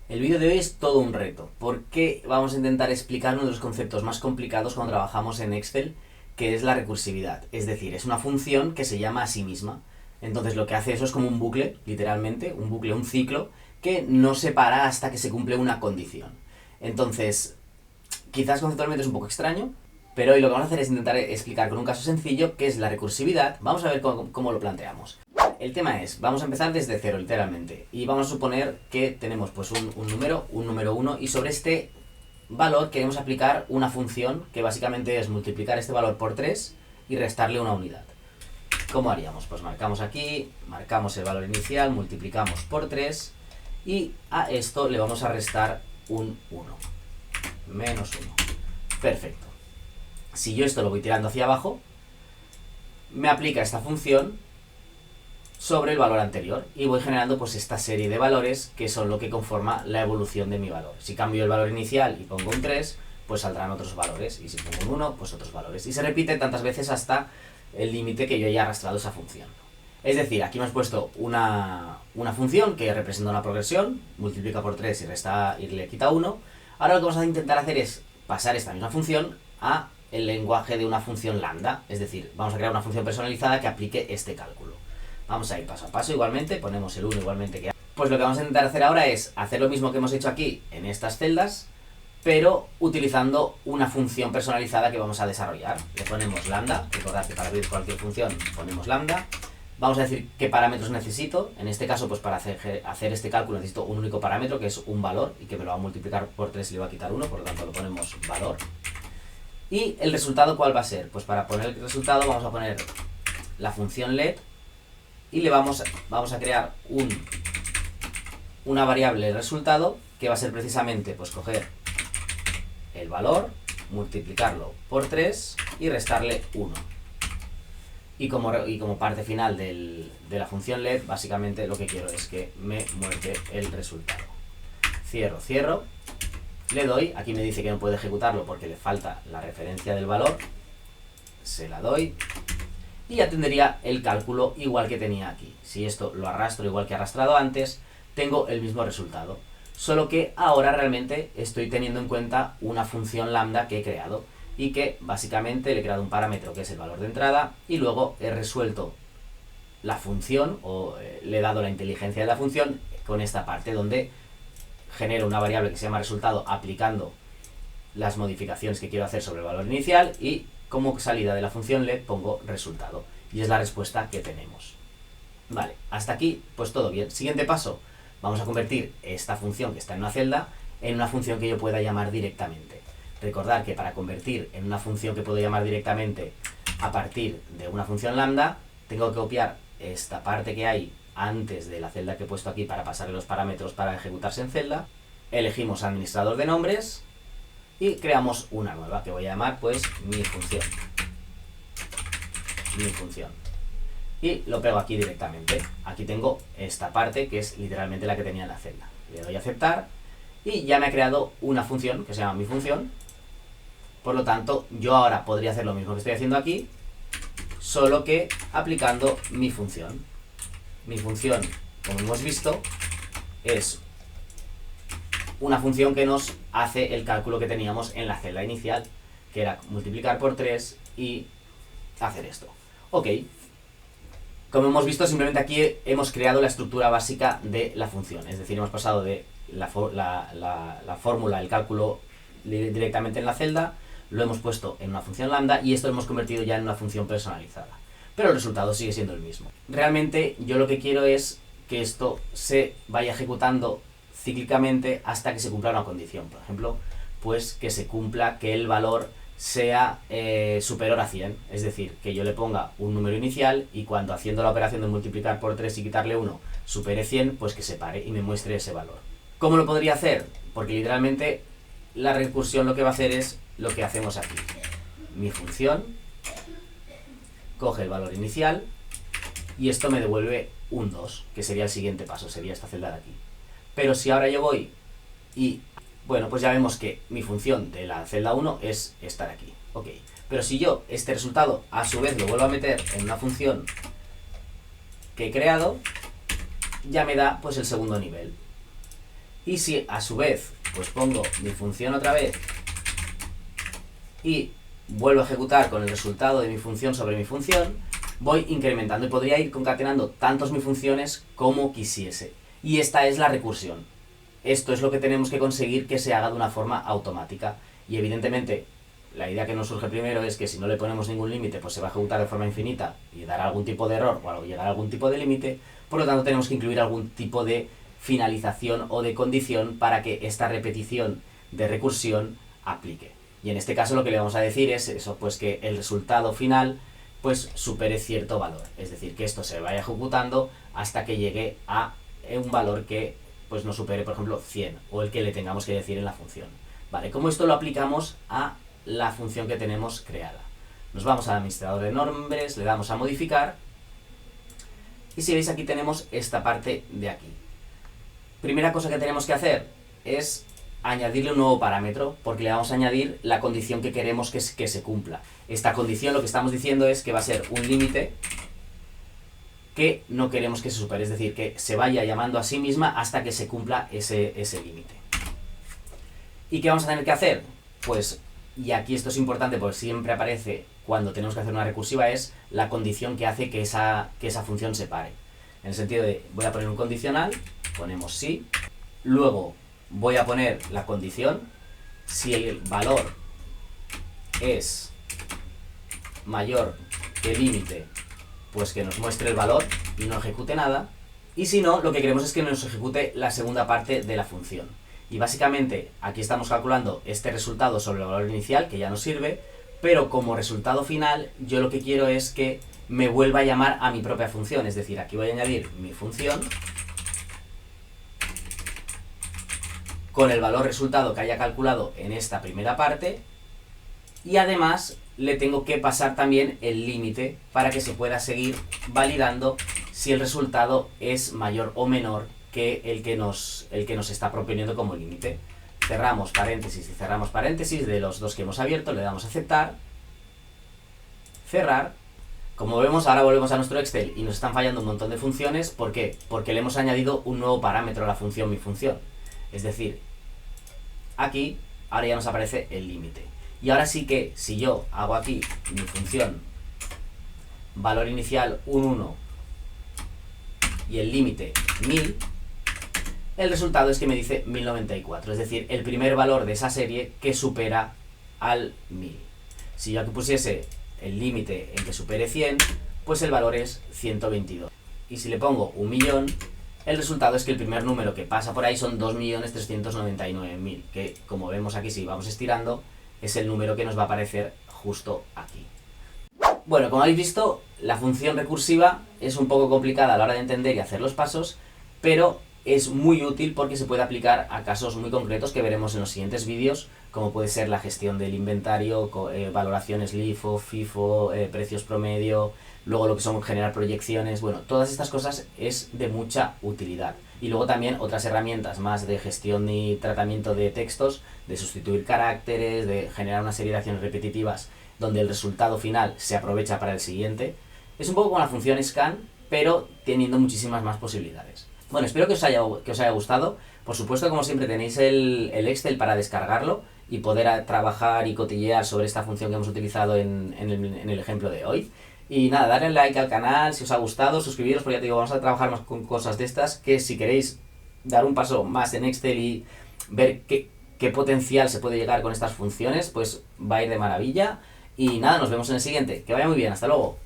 El vídeo de hoy es todo un reto, porque vamos a intentar explicar uno de los conceptos más complicados cuando trabajamos en Excel, que es la recursividad. Es decir, es una función que se llama a sí misma. Entonces lo que hace eso es como un bucle, literalmente, un bucle, un ciclo, que no se para hasta que se cumple una condición. Entonces, quizás conceptualmente es un poco extraño, pero hoy lo que vamos a hacer es intentar explicar con un caso sencillo qué es la recursividad. Vamos a ver cómo lo planteamos. El tema es, vamos a empezar desde cero, literalmente, y vamos a suponer que tenemos pues un número 1, y sobre este valor queremos aplicar una función que básicamente es multiplicar este valor por 3 y restarle una unidad. ¿Cómo haríamos? Pues marcamos aquí, marcamos el valor inicial, multiplicamos por 3 y a esto le vamos a restar un 1, menos 1. Perfecto. Si yo esto lo voy tirando hacia abajo, me aplica esta función sobre el valor anterior y voy generando pues esta serie de valores que son lo que conforma la evolución de mi valor. Si cambio el valor inicial y pongo un 3, pues saldrán otros valores, y si pongo un 1, pues otros valores. Y se repite tantas veces hasta el límite que yo haya arrastrado esa función. Es decir, aquí hemos puesto una función que representa una progresión, multiplica por 3 y le quita 1. Ahora lo que vamos a intentar hacer es pasar esta misma función a el lenguaje de una función lambda, es decir, vamos a crear una función personalizada que aplique este cálculo. Vamos a ir paso a paso igualmente, ponemos el 1 igualmente que... Pues lo que vamos a intentar hacer ahora es hacer lo mismo que hemos hecho aquí en estas celdas, pero utilizando una función personalizada que vamos a desarrollar. Le ponemos lambda, recordad que para abrir cualquier función ponemos lambda. Vamos a decir qué parámetros necesito. En este caso, pues para hacer este cálculo necesito un único parámetro, que es un valor, y que me lo va a multiplicar por 3 y le va a quitar 1, por lo tanto lo ponemos valor. ¿Y el resultado cuál va a ser? Pues para poner el resultado vamos a poner la función let, y le vamos a crear una variable resultado, que va a ser precisamente pues coger el valor, multiplicarlo por 3 y restarle 1. Y como parte final de la función let, básicamente lo que quiero es que me muestre el resultado. Cierro, le doy, aquí me dice que no puede ejecutarlo porque le falta la referencia del valor, se la doy, y ya tendría el cálculo igual que tenía aquí. Si esto lo arrastro igual que he arrastrado antes, tengo el mismo resultado. Solo que ahora realmente estoy teniendo en cuenta una función lambda que he creado, y que básicamente le he creado un parámetro que es el valor de entrada, y luego he resuelto la función, o le he dado la inteligencia de la función con esta parte donde genero una variable que se llama resultado aplicando las modificaciones que quiero hacer sobre el valor inicial, y como salida de la función let pongo resultado, y es la respuesta que tenemos. Vale, hasta aquí pues todo bien. Siguiente paso, vamos a convertir esta función que está en una celda en una función que yo pueda llamar directamente. Recordar que para convertir en una función que puedo llamar directamente a partir de una función lambda, tengo que copiar esta parte que hay antes de la celda que he puesto aquí para pasarle los parámetros para ejecutarse en celda, elegimos administrador de nombres y creamos una nueva que voy a llamar pues mi función. Y lo pego aquí directamente. Aquí tengo esta parte que es literalmente la que tenía en la celda. Le doy a aceptar y ya me ha creado una función que se llama mi función. Por lo tanto, yo ahora podría hacer lo mismo que estoy haciendo aquí, solo que aplicando mi función. Mi función, como hemos visto, es una función que nos hace el cálculo que teníamos en la celda inicial, que era multiplicar por 3 y hacer esto. Ok. Como hemos visto, simplemente aquí hemos creado la estructura básica de la función. Es decir, hemos pasado de la fórmula, el cálculo directamente en la celda, lo hemos puesto en una función lambda, y esto lo hemos convertido ya en una función personalizada. Pero el resultado sigue siendo el mismo. Realmente yo lo que quiero es que esto se vaya ejecutando cíclicamente hasta que se cumpla una condición. Por ejemplo, pues que se cumpla que el valor sea superior a 100, es decir, que yo le ponga un número inicial y cuando haciendo la operación de multiplicar por 3 y quitarle 1 supere 100, pues que se pare y me muestre ese valor. ¿Cómo lo podría hacer? Porque literalmente la recursión lo que va a hacer es lo que hacemos aquí. Mi función coge el valor inicial y esto me devuelve un 2, que sería el siguiente paso, sería esta celda de aquí. Pero si ahora yo voy y, bueno, pues ya vemos que mi función de la celda 1 es esta de aquí. Ok, pero si yo este resultado a su vez lo vuelvo a meter en una función que he creado, ya me da pues el segundo nivel. Y si a su vez pues pongo mi función otra vez y vuelvo a ejecutar con el resultado de mi función sobre mi función, voy incrementando y podría ir concatenando tantos mis funciones como quisiese. Y esta es la recursión. Esto es lo que tenemos que conseguir que se haga de una forma automática. Y evidentemente, la idea que nos surge primero es que si no le ponemos ningún límite, pues se va a ejecutar de forma infinita y dará algún tipo de error o llegar a algún tipo de límite. Por lo tanto, tenemos que incluir algún tipo de finalización o de condición para que esta repetición de recursión aplique. Y en este caso lo que le vamos a decir es eso, pues que el resultado final pues supere cierto valor. Es decir, que esto se vaya ejecutando hasta que llegue a un valor que pues no supere, por ejemplo, 100 o el que le tengamos que decir en la función. Vale, ¿cómo esto lo aplicamos a la función que tenemos creada? Nos vamos al administrador de nombres, le damos a modificar y si veis aquí tenemos esta parte de aquí. Primera cosa que tenemos que hacer es añadirle un nuevo parámetro, porque le vamos a añadir la condición que queremos que se cumpla. Esta condición lo que estamos diciendo es que va a ser un límite que no queremos que se supere, es decir, que se vaya llamando a sí misma hasta que se cumpla ese límite. ¿Y qué vamos a tener que hacer? Pues, y aquí esto es importante porque siempre aparece cuando tenemos que hacer una recursiva, es la condición que hace que esa función se pare. En el sentido de, voy a poner un condicional, ponemos sí, luego voy a poner la condición, si el valor es mayor que el límite, pues que nos muestre el valor y no ejecute nada, y si no, lo que queremos es que nos ejecute la segunda parte de la función. Y básicamente aquí estamos calculando este resultado sobre el valor inicial, que ya nos sirve, pero como resultado final yo lo que quiero es que me vuelva a llamar a mi propia función, es decir, aquí voy a añadir mi función con el valor resultado que haya calculado en esta primera parte y además le tengo que pasar también el límite para que se pueda seguir validando si el resultado es mayor o menor que el que nos está proponiendo como límite. Cerramos paréntesis y cerramos paréntesis de los dos que hemos abierto, le damos a aceptar, cerrar. Como vemos, ahora volvemos a nuestro Excel y nos están fallando un montón de funciones. ¿Por qué? Porque le hemos añadido un nuevo parámetro a la función mi función. Es decir, aquí ahora ya nos aparece el límite. Y ahora sí que si yo hago aquí mi función valor inicial 1 y el límite 1000, el resultado es que me dice 1094, es decir, el primer valor de esa serie que supera al 1000. Si yo aquí pusiese el límite en que supere 100, pues el valor es 122. Y si le pongo 1.000.000, el resultado es que el primer número que pasa por ahí son 2.399.000, que como vemos aquí, si vamos estirando, es el número que nos va a aparecer justo aquí. Bueno, como habéis visto, la función recursiva es un poco complicada a la hora de entender y hacer los pasos, pero es muy útil porque se puede aplicar a casos muy concretos que veremos en los siguientes vídeos, como puede ser la gestión del inventario, valoraciones LIFO, FIFO, precios promedio, luego lo que son generar proyecciones. Bueno, todas estas cosas es de mucha utilidad. Y luego también otras herramientas más de gestión y tratamiento de textos, de sustituir caracteres, de generar una serie de acciones repetitivas donde el resultado final se aprovecha para el siguiente. Es un poco como la función scan, pero teniendo muchísimas más posibilidades. Bueno, espero que os haya gustado. Por supuesto, como siempre, tenéis el Excel para descargarlo y poder trabajar y cotillear sobre esta función que hemos utilizado en el ejemplo de hoy. Y nada, darle like al canal si os ha gustado, suscribiros, porque ya te digo, vamos a trabajar más con cosas de estas, que si queréis dar un paso más en Excel y ver qué potencial se puede llegar con estas funciones, pues va a ir de maravilla. Y nada, nos vemos en el siguiente. Que vaya muy bien, hasta luego.